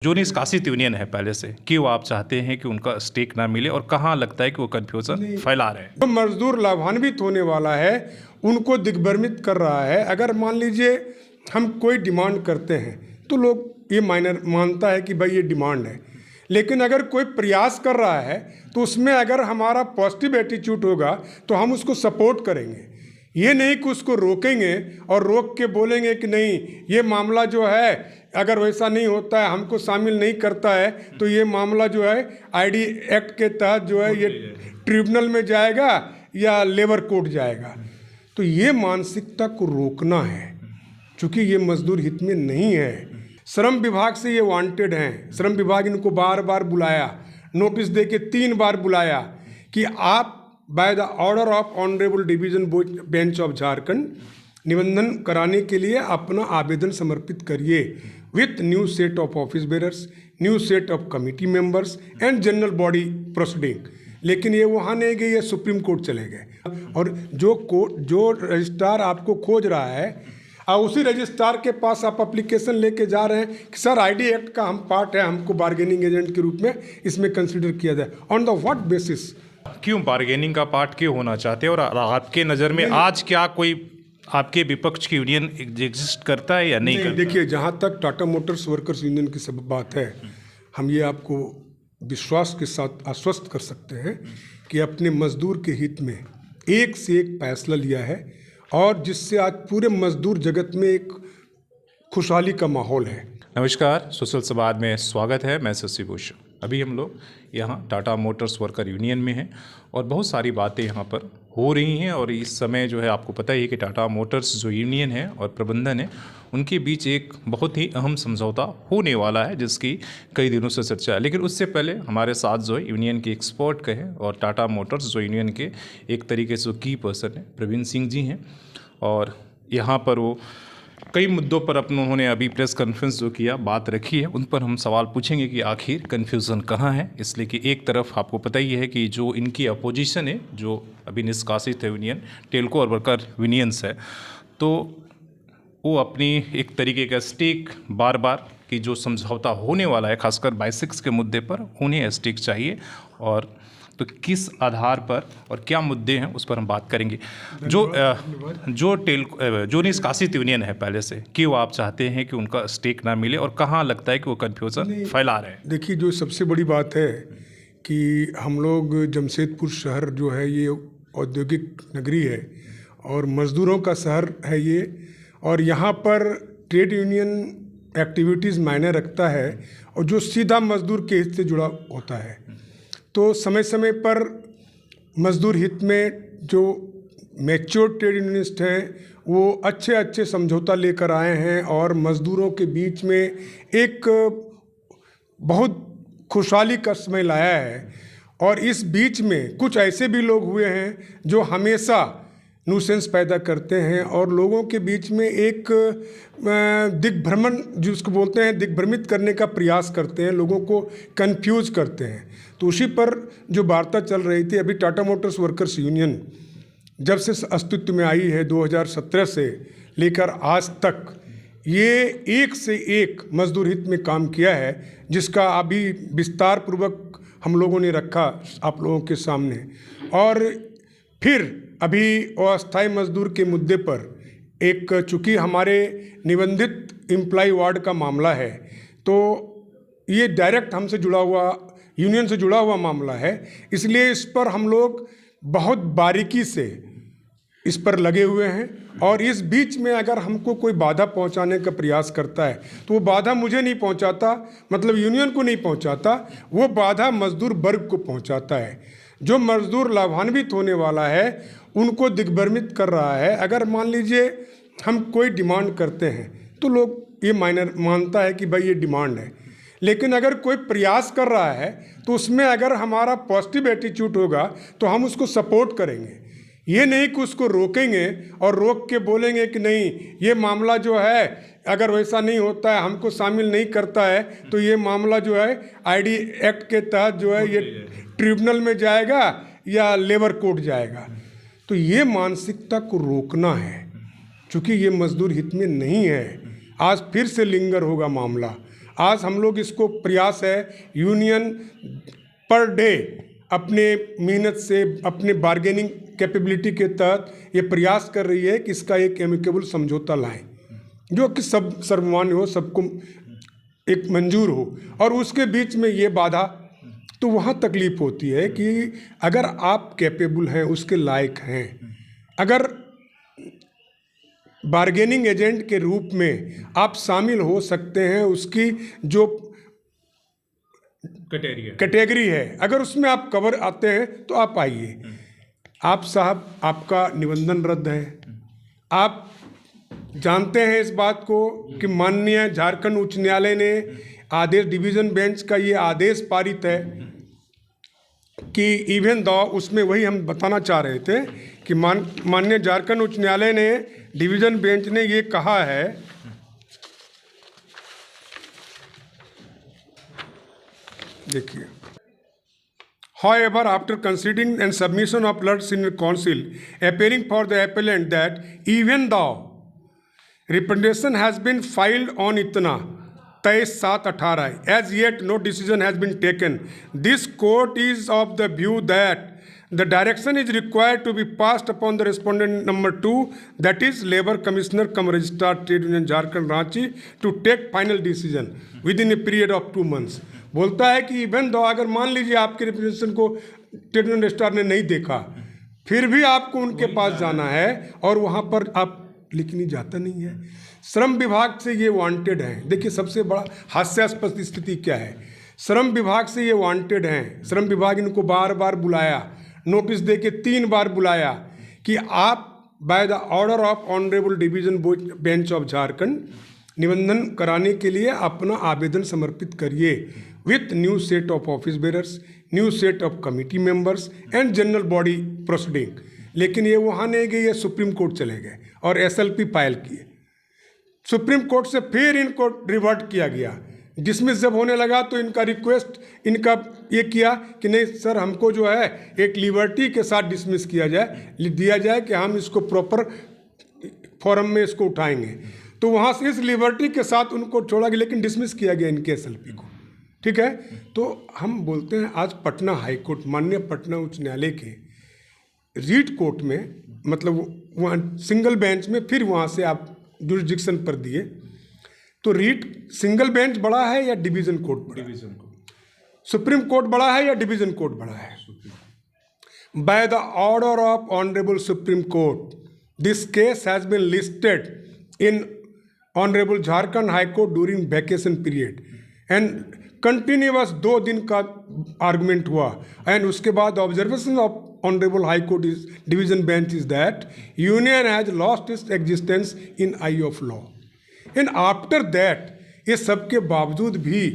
जो निष्कासित यूनियन है पहले से, क्यों आप चाहते हैं कि उनका स्टेक ना मिले और कहाँ लगता है कि वो कन्फ्यूजन फैला रहे हैं? जो मजदूर लाभान्वित होने वाला है उनको दिग्भ्रमित कर रहा है। अगर मान लीजिए हम कोई डिमांड करते हैं तो लोग ये मानता है कि भाई ये डिमांड है, लेकिन अगर कोई प्रयास कर रहा है तो उसमें अगर हमारा पॉजिटिव एटीट्यूड होगा तो हम उसको सपोर्ट करेंगे। ये नहीं कि उसको रोकेंगे और रोक के बोलेंगे कि नहीं ये मामला जो है अगर वैसा नहीं होता है, हमको शामिल नहीं करता है तो ये मामला जो है आईडी एक्ट के तहत जो है ये ट्रिब्यूनल में जाएगा या लेबर कोर्ट जाएगा। तो ये मानसिकता को रोकना है, क्योंकि ये मजदूर हित में नहीं है। श्रम विभाग से ये वांटेड हैं। श्रम विभाग इनको बार बार बुलाया, नोटिस दे के 3 बार बुलाया कि आप bye the order of honourable division bench of Jharkhand निबंधन कराने के लिए अपना आवेदन समर्पित करिए with new set of office bearers, new set of committee members and general body proceeding. लेकिन ये वहाँ नहीं गए, ये सुप्रीम कोर्ट चले गए। और जो रजिस्ट्रार आपको खोज रहा है और उसी रजिस्ट्रार के पास आप एप्लीकेशन लेके जा रहे हैं कि सर आईडी एक्ट का हम पार्ट है, हमको बार्गेनिंग एजेंट के रूप में इसमें कंसिडर किया जाए। On the what basis? क्यों बार्गेनिंग का पार्ट क्यों होना चाहते हैं? और आपके नज़र में आज क्या कोई आपके विपक्ष की यूनियन एग्जिस्ट करता है या नहीं करता? देखिए, जहाँ तक टाटा मोटर्स वर्कर्स यूनियन की सब बात है, हम ये आपको विश्वास के साथ आश्वस्त कर सकते हैं कि अपने मजदूर के हित में एक से एक फैसला लिया है और जिससे आज पूरे मजदूर जगत में एक खुशहाली का माहौल है। नमस्कार, सोशल संवाद में स्वागत है। मैं शशि भूषण। अभी हम लोग यहाँ टाटा मोटर्स वर्कर यूनियन में हैं और बहुत सारी बातें यहाँ पर हो रही हैं। और इस समय जो है आपको पता ही है कि टाटा मोटर्स जो यूनियन है और प्रबंधन है, उनके बीच एक बहुत ही अहम समझौता होने वाला है जिसकी कई दिनों से चर्चा है। लेकिन उससे पहले हमारे साथ जो है यूनियन के एक्सपर्ट कहे और टाटा मोटर्स जो यूनियन के एक तरीके से की पर्सन है प्रवीण सिंह जी हैं। और यहाँ पर वो कई मुद्दों पर उन्होंने अभी प्रेस कॉन्फ्रेंस जो किया, बात रखी है, उन पर हम सवाल पूछेंगे कि आखिर कन्फ्यूज़न कहाँ है। इसलिए कि एक तरफ आपको पता ही है कि जो इनकी अपोजिशन है, जो अभी निष्कासित है यूनियन टेल्को और वर्कर यूनियंस है, तो वो अपनी एक तरीके का स्टेक बार बार कि जो समझौता होने वाला है खासकर बाइसिक्स के मुद्दे पर, उन्हें स्टेक चाहिए। और तो किस आधार पर और क्या मुद्दे हैं उस पर हम बात करेंगे। जो निष्कासित यूनियन है पहले से, क्यों आप चाहते हैं कि उनका स्टेक ना मिले और कहाँ लगता है कि वो कन्फ्यूजन फैला रहे हैं? देखिए, जो सबसे बड़ी बात है कि हम लोग जमशेदपुर शहर जो है ये औद्योगिक नगरी है और मज़दूरों का शहर है ये, और यहाँ पर ट्रेड यूनियन एक्टिविटीज़ मायने रखता है और जो सीधा मजदूर के हित से जुड़ा होता है। तो समय समय पर मजदूर हित में जो मैच्योर ट्रेड यूनियनिस्ट हैं वो अच्छे समझौता लेकर आए हैं और मज़दूरों के बीच में एक बहुत खुशहाली का समय लाया है। और इस बीच में कुछ ऐसे भी लोग हुए हैं जो हमेशा न्यूसेंस पैदा करते हैं और लोगों के बीच में एक दिग्भ्रमण जिसको बोलते हैं, दिग्भ्रमित करने का प्रयास करते हैं, लोगों को कंफ्यूज करते हैं। तो उसी पर जो वार्ता चल रही थी, अभी टाटा मोटर्स वर्कर्स यूनियन जब से अस्तित्व में आई है 2017 से लेकर आज तक, ये एक से एक मजदूर हित में काम किया है, जिसका अभी विस्तार पूर्वक हम लोगों ने रखा आप लोगों के सामने। और फिर अभी अस्थायी मजदूर के मुद्दे पर एक, चूँकि हमारे निबंधित एम्प्लॉय वार्ड का मामला है, तो ये डायरेक्ट हमसे जुड़ा हुआ, यूनियन से जुड़ा हुआ मामला है, इसलिए इस पर हम लोग बहुत बारीकी से इस पर लगे हुए हैं। और इस बीच में अगर हमको कोई बाधा पहुंचाने का प्रयास करता है तो वो बाधा मुझे नहीं पहुंचाता, मतलब यूनियन को नहीं पहुंचाता, वो बाधा मजदूर वर्ग को पहुंचाता है। जो मजदूर लाभान्वित होने वाला है उनको दिग्भ्रमित कर रहा है। अगर मान लीजिए हम कोई डिमांड करते हैं तो लोग ये मानता है कि भाई ये डिमांड है, लेकिन अगर कोई प्रयास कर रहा है तो उसमें अगर हमारा पॉजिटिव एटीट्यूड होगा तो हम उसको सपोर्ट करेंगे। ये नहीं कि उसको रोकेंगे और रोक के बोलेंगे कि नहीं ये मामला जो है अगर वैसा नहीं होता है, हमको शामिल नहीं करता है तो ये मामला जो है आईडी एक्ट के तहत जो है ये ट्रिब्यूनल में जाएगा या लेबर कोर्ट जाएगा। तो ये मानसिकता को रोकना है, क्योंकि ये मजदूर हित में नहीं है। आज फिर से लिंगर होगा मामला, आज हम लोग इसको प्रयास है यूनियन पर डे अपने मेहनत से अपने बार्गेनिंग कैपेबिलिटी के तहत ये प्रयास कर रही है कि इसका एक एमिकेबल समझौता लाएं जो कि सब सर्वमान्य हो, सबको एक मंजूर हो। और उसके बीच में ये बाधा, तो वहाँ तकलीफ होती है कि अगर आप कैपेबल हैं, उसके लायक हैं, अगर बार्गेनिंग एजेंट के रूप में आप शामिल हो सकते हैं, उसकी जो कैटेगरी है अगर उसमें आप कवर आते हैं तो आप आइए। आप साहब, आपका निबंधन रद्द है। आप जानते हैं इस बात को कि माननीय झारखंड उच्च न्यायालय ने आदेश, डिवीज़न बेंच का ये आदेश पारित है कि इवन दो, उसमें वही हम बताना चाह रहे थे कि माननीय झारखंड उच्च न्यायालय ने, डिवीज़न बेंच ने ये कहा है, देखिए, however, after considering and submission of Lord Senior Counsel appearing for the appellant that even though representation has been filed on इतना 23/7/18 as yet no decision has been taken, this court is of the view that the direction is required to be passed upon the respondent number 2, that is Labour Commissioner cum Registrar Trade Union Jharkhand Ranchi, to take final decision within a period of 2 months। बोलता है कि even though, अगर मान लीजिए आपके representation को trade union registrar ने नहीं देखा, फिर भी आपको उनके पास जाना है और वहाँ पर आप, लेकिन ये जाता नहीं है। श्रम विभाग से ये वांटेड हैं। देखिए, सबसे बड़ा हास्यास्पद स्थिति क्या है, श्रम विभाग से ये वांटेड हैं। श्रम विभाग इनको बार बार बुलाया, नोटिस दे के 3 बार बुलाया कि आप bye the order of honourable division bench of Jharkhand निबंधन कराने के लिए अपना आवेदन समर्पित करिए with new set of office bearers, new set of committee members and general body proceeding. लेकिन ये वहाँ नहीं गए, ये सुप्रीम कोर्ट चले गए और SLP फाइल किए। सुप्रीम कोर्ट से फिर इनको रिवर्ट किया गया। डिसमिस जब होने लगा तो इनका रिक्वेस्ट, इनका ये किया कि नहीं सर, हमको जो है एक लिबर्टी के साथ डिसमिस किया जाए, दिया जाए कि हम इसको प्रॉपर फॉरम में इसको उठाएंगे। तो वहाँ से इस लिबर्टी के साथ उनको छोड़ा गया, लेकिन डिसमिस किया गया इनके SLP को। ठीक है, तो हम बोलते हैं आज पटना हाई कोर्ट, माननीय पटना उच्च न्यायालय के रीट कोर्ट में, मतलब वहाँ सिंगल बेंच में, फिर वहाँ से आप जुरिस्डिक्शन पर दिए, तो रीट सिंगल बेंच बड़ा है या डिवीज़न कोर्ट बड़ा? Division court. सुप्रीम कोर्ट बड़ा है या डिवीज़न कोर्ट बड़ा है? By the order of honourable supreme court, this case has been listed in honourable Jharkhand high court during vacation period and continuous 2 दिन का आर्गुमेंट हुआ। एंड उसके बाद observation of honourable high court is division bench is that union has lost its existence in eye of law. And after that, ये सब के बावजूद भी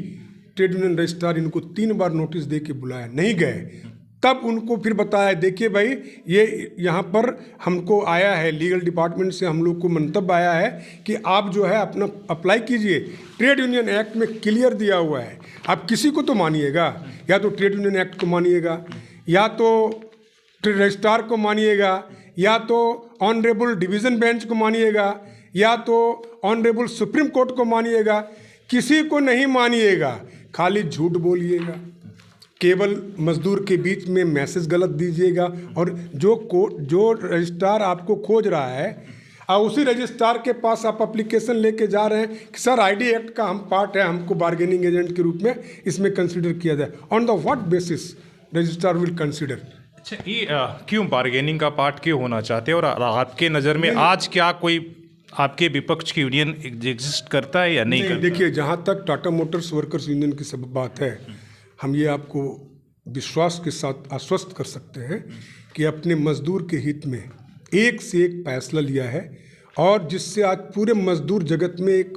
ट्रेड यूनियन रजिस्ट्रार इनको 3 बार नोटिस दे के बुलाया, नहीं गए। तब उनको फिर बताया, देखिए भाई, ये यहाँ पर हमको आया है, लीगल डिपार्टमेंट से हम लोग को मंतव्य आया है कि आप जो है अपना अप्लाई कीजिए। ट्रेड यूनियन एक्ट में क्लियर दिया हुआ है, आप किसी को तो मानिएगा, या तो ट्रेड यूनियन एक्ट को मानिएगा, या तो ट्रेड रजिस्ट्रार को मानिएगा, या तो ऑनरेबल डिवीज़न बेंच को मानिएगा, या तो ऑनरेबल सुप्रीम कोर्ट को मानिएगा। किसी को नहीं मानिएगा, खाली झूठ बोलिएगा, केवल मजदूर के बीच में मैसेज गलत दीजिएगा। और जो रजिस्ट्रार आपको खोज रहा है और उसी रजिस्ट्रार के पास आप एप्लीकेशन लेके जा रहे हैं कि सर आईडी एक्ट का हम पार्ट है, हमको बार्गेनिंग एजेंट के रूप में इसमें कंसीडर किया जाए, on the what basis registrar will consider? अच्छा, ये क्यों बार्गेनिंग का पार्ट क्यों होना चाहते हैं? और आपके नज़र में आज क्या कोई आपके विपक्ष की यूनियन एग्जिस्ट करता है या नहीं करता? देखिए, जहाँ तक टाटा मोटर्स वर्कर्स यूनियन की सब बात है, हम ये आपको विश्वास के साथ आश्वस्त कर सकते हैं कि अपने मजदूर के हित में एक से एक फैसला लिया है, और जिससे आज पूरे मजदूर जगत में एक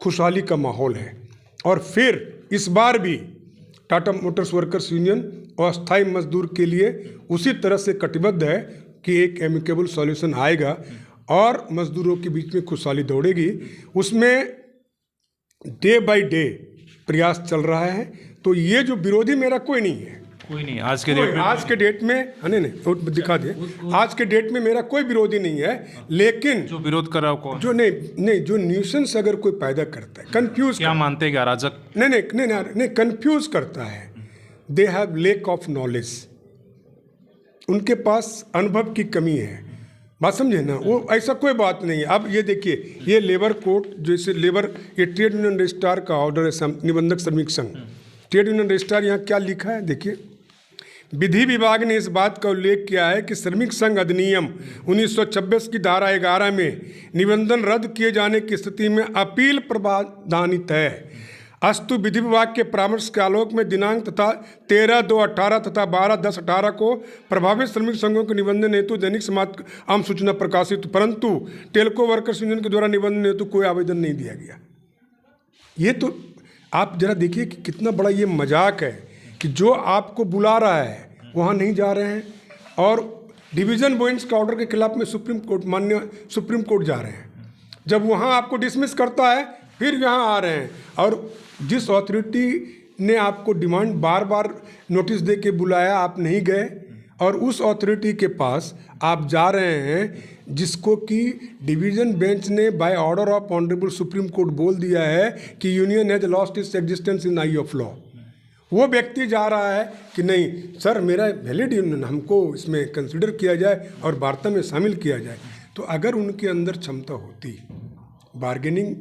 खुशहाली का माहौल है। और फिर इस बार भी टाटा मोटर्स वर्कर्स यूनियन अस्थायी मजदूर के लिए उसी तरह से कटिबद्ध है कि एक एमिकेबल सॉल्यूशन आएगा और मजदूरों के बीच में खुशहाली दौड़ेगी। उसमें डे बाय डे प्रयास चल रहा है। तो ये जो विरोधी मेरा कोई नहीं है, कोई नहीं आज के डेट में। आज के डेट में नहीं नहीं वो दिखा दे। आज के डेट में मेरा कोई विरोधी नहीं है, लेकिन जो विरोध कर रहा है कौन? जो नहीं जो न्यूसेंस अगर कोई पैदा करता है, कंफ्यूज क्या मानते हैं कि अराजक? नहीं कंफ्यूज करता है, they have lake of knowledge, उनके पास अनुभव की कमी है। बात समझे ना, वो ऐसा कोई बात नहीं है। अब ये देखिए, ये लेबर कोड जैसे लेबर, ये ट्रेड यूनियन रजिस्ट्रार का ऑर्डर है, निबंधक श्रमिक संघ ट्रेड यूनियन रजिस्ट्रार। यहाँ क्या लिखा है देखिए, विधि विभाग ने इस बात का उल्लेख किया है कि श्रमिक संघ अधिनियम 1926 की धारा 11 में निबंधन रद्द किए जाने की स्थिति में अपील प्रावधानित है। अस्तु विधि विभाग के परामर्श के आलोक में दिनांक तथा 13/2/18 तथा 12/10/18 को प्रभावित श्रमिक संघों के निबंधन हेतु दैनिक समाज आम सूचना प्रकाशित, परंतु टेल्को वर्कर्स यूनियन के द्वारा निबंधन हेतु कोई आवेदन नहीं दिया गया। ये तो आप जरा देखिए कि कितना बड़ा ये मजाक है कि जो आपको बुला रहा है वहाँ नहीं जा रहे हैं, और डिवीज़न बेंच का ऑर्डर के खिलाफ में सुप्रीम कोर्ट, माननीय सुप्रीम कोर्ट जा रहे हैं। जब वहाँ आपको डिसमिस करता है फिर यहाँ आ रहे हैं, और जिस अथॉरिटी ने आपको डिमांड बार बार नोटिस दे के बुलाया आप नहीं गए, और उस अथॉरिटी के पास आप जा रहे हैं जिसको कि डिवीज़न बेंच ने by order of honourable supreme court बोल दिया है कि union has lost its existence in eye of law. वो व्यक्ति जा रहा है कि नहीं सर मेरा वैलिड यूनियन, हमको इसमें कंसिडर किया जाए और वार्ता में शामिल किया जाए। तो अगर उनके अंदर क्षमता होती, बार्गेनिंग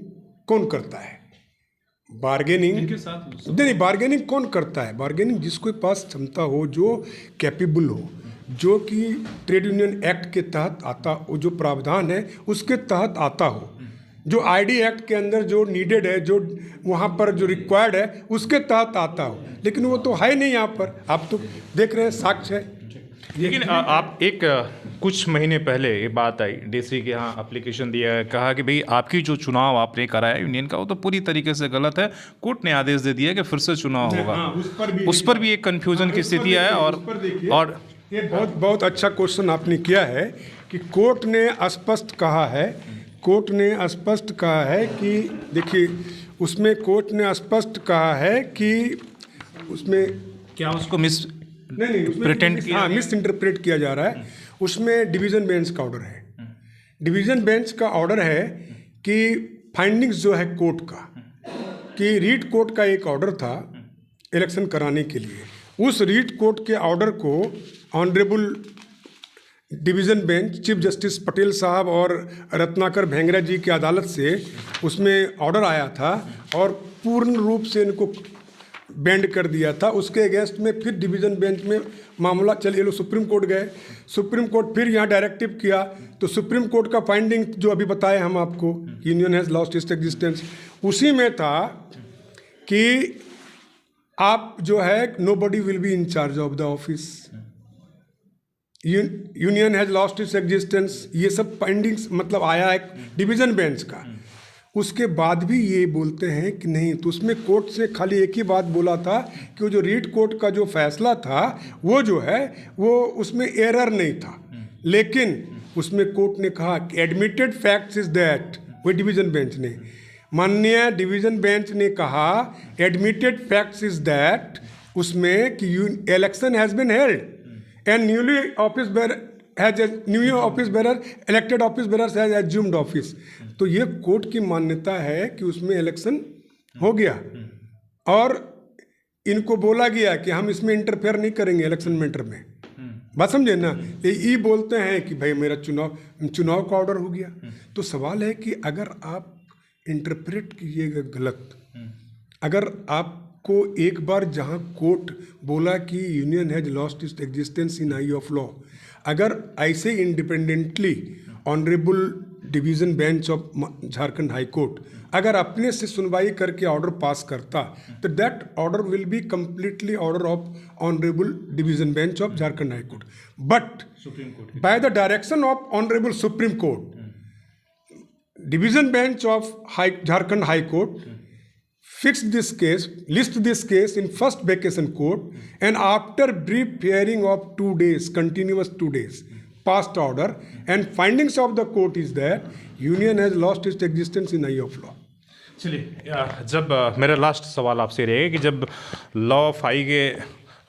कौन करता है? बार्गेनिंग नहीं, बार्गेनिंग कौन करता है? बार्गेनिंग जिसके पास क्षमता हो, जो कैपेबल हो, जो कि ट्रेड यूनियन एक्ट के तहत आता, वो जो प्रावधान है उसके तहत आता हो, जो आईडी एक्ट के अंदर जो नीडेड है, जो वहाँ पर जो रिक्वायर्ड है उसके तहत आता हो। लेकिन वो तो है नहीं यहाँ पर, आप तो देख रहे हैं साक्ष्य है। लेकिन आप एक कुछ महीने पहले ये बात आई, डीसी के यहाँ एप्लीकेशन दिया है, कहा कि भाई आपकी जो चुनाव आपने कराया यूनियन का वो तो पूरी तरीके से गलत है, कोर्ट ने आदेश दे दिया कि फिर से चुनाव होगा। उस पर भी एक कन्फ्यूजन की स्थिति है। और ये बहुत अच्छा क्वेश्चन आपने किया है कि कोर्ट ने स्पष्ट कहा है, कोर्ट ने स्पष्ट कहा है कि देखिए उसमें कोर्ट ने स्पष्ट कहा है कि उसमें क्या उसको मिस इंटरप्रेट किया जा रहा है। उसमें डिवीज़न बेंच का ऑर्डर है, डिवीज़न बेंच का ऑर्डर है कि फाइंडिंग्स जो है कोर्ट का, कि रीट कोर्ट का एक ऑर्डर था इलेक्शन कराने के लिए, उस रीट कोर्ट के ऑर्डर को honourable division bench chief justice Patel साहब और रत्नाकर भेंगरा जी की अदालत से उसमें ऑर्डर आया था और पूर्ण रूप से इनको बैंड कर दिया था। उसके अगेंस्ट में फिर डिवीज़न बेंच में मामला चलिए लोग सुप्रीम कोर्ट गए, सुप्रीम कोर्ट फिर यहाँ डायरेक्टिव किया, तो सुप्रीम कोर्ट का फाइंडिंग जो अभी बताए हम आपको, union has lost its existence, उसी में था कि आप जो है nobody will be in charge of the office, union has lost its existence, ये सब फाइंडिंग्स मतलब आया है डिवीज़न बेंच का। उसके बाद भी ये बोलते हैं कि नहीं, तो उसमें कोर्ट से खाली एक ही बात बोला था कि वो जो रीट कोर्ट का जो फैसला था वो जो है वो उसमें एरर नहीं था, लेकिन उसमें कोर्ट ने कहा कि एडमिटेड फैक्ट्स इज दैट, वो डिवीज़न बेंच ने, माननीय डिवीज़न बेंच ने कहा एडमिटेड फैक्ट्स इज दैट, उसमें कि election has been held and newly office bearer elected office bearers has assumed office. तो ये कोर्ट की मान्यता है कि उसमें इलेक्शन हो गया और इनको बोला गया कि हम इसमें इंटरफेयर नहीं करेंगे इलेक्शन मैटर में। बात समझे ना, ये बोलते हैं कि भाई मेरा चुनाव का ऑर्डर हो गया। तो सवाल है कि अगर आप इंटरप्रेट कीजिएगा गलत, अगर आपको एक बार जहां कोर्ट बोला कि union has lost its existence in eye of law, अगर ऐसे independently honourable division bench of Jharkhand high court अगर अपने से सुनवाई करके ऑर्डर पास करता, तो that order will be completely order of honourable division bench of Jharkhand high court, but by the direction of honourable supreme court division bench of Jharkhand high court fixed this case, list this case in first vacation court, and after brief hearing of 2 days, continuous 2 days, passed order, and findings of the court is that union has lost its existence in eye of law. चलिए, जब मेरा last सवाल आपसे रहेगा कि जब law of high के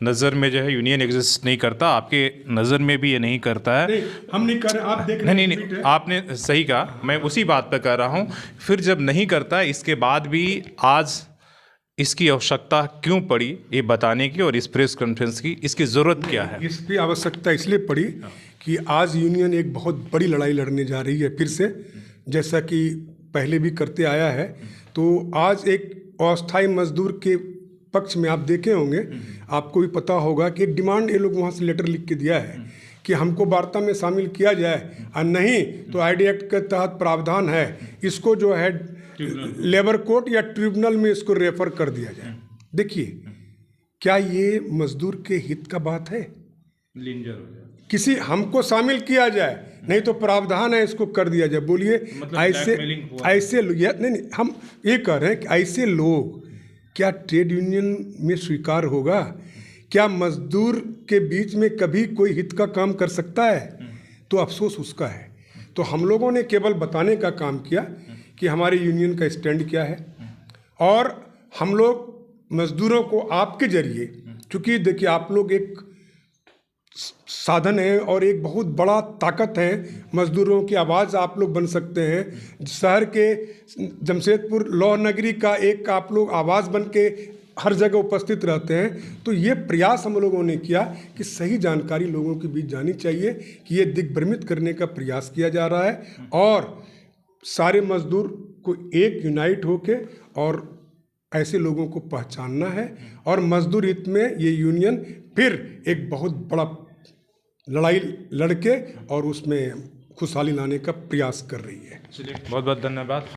नज़र में जो है यूनियन एग्जिस्ट नहीं करता, आपके नज़र में भी ये नहीं करता है। नहीं, हम नहीं कर रहे, आप देख नहीं नहीं नहीं, आपने सही कहा, मैं उसी बात पर कर रहा हूँ। फिर जब नहीं करता, इसके बाद भी आज इसकी आवश्यकता क्यों पड़ी ये बताने की, और इस प्रेस कॉन्फ्रेंस की इसकी ज़रूरत क्या है? इसकी आवश्यकता इसलिए पड़ी कि आज यूनियन एक बहुत बड़ी लड़ाई लड़ने जा रही है फिर से, जैसा कि पहले भी करते आया है। तो आज एक अस्थायी मजदूर के पक्ष में आप देखे होंगे, आपको भी पता होगा कि एक डिमांड ये लोग वहाँ से लेटर लिख के दिया है कि हमको वार्ता में शामिल किया जाए, और नहीं तो आईडी एक्ट के तहत प्रावधान है, इसको जो है लेबर कोर्ट या ट्रिब्यूनल में इसको रेफर कर दिया जाए। देखिए, क्या ये मजदूर के हित का बात है? किसी हमको शामिल किया जाए, नहीं तो प्रावधान है इसको कर दिया जाए। बोलिए, ऐसे नहीं, हम ये कह रहे हैं कि ऐसे लोग क्या ट्रेड यूनियन में स्वीकार होगा? क्या मजदूर के बीच में कभी कोई हित का काम कर सकता है? तो अफसोस उसका है। तो हम लोगों ने केवल बताने का काम किया कि हमारी यूनियन का स्टैंड क्या है, और हम लोग मजदूरों को आपके जरिए, चूँकि देखिए आप लोग एक साधन है और एक बहुत बड़ा ताकत है, मजदूरों की आवाज़ आप लोग बन सकते हैं। शहर के जमशेदपुर लौह नगरी का एक आप लोग आवाज़ बन के हर जगह उपस्थित रहते हैं। तो ये प्रयास हम लोगों ने किया कि सही जानकारी लोगों के बीच जानी चाहिए कि ये दिग्भ्रमित करने का प्रयास किया जा रहा है, और सारे मजदूर को एक यूनाइट होके और ऐसे लोगों को पहचानना है, और मजदूर हित में ये यूनियन फिर एक बहुत बड़ा लड़ाई लड़के और उसमें खुशहाली लाने का प्रयास कर रही है। चलिए, बहुत बहुत धन्यवाद।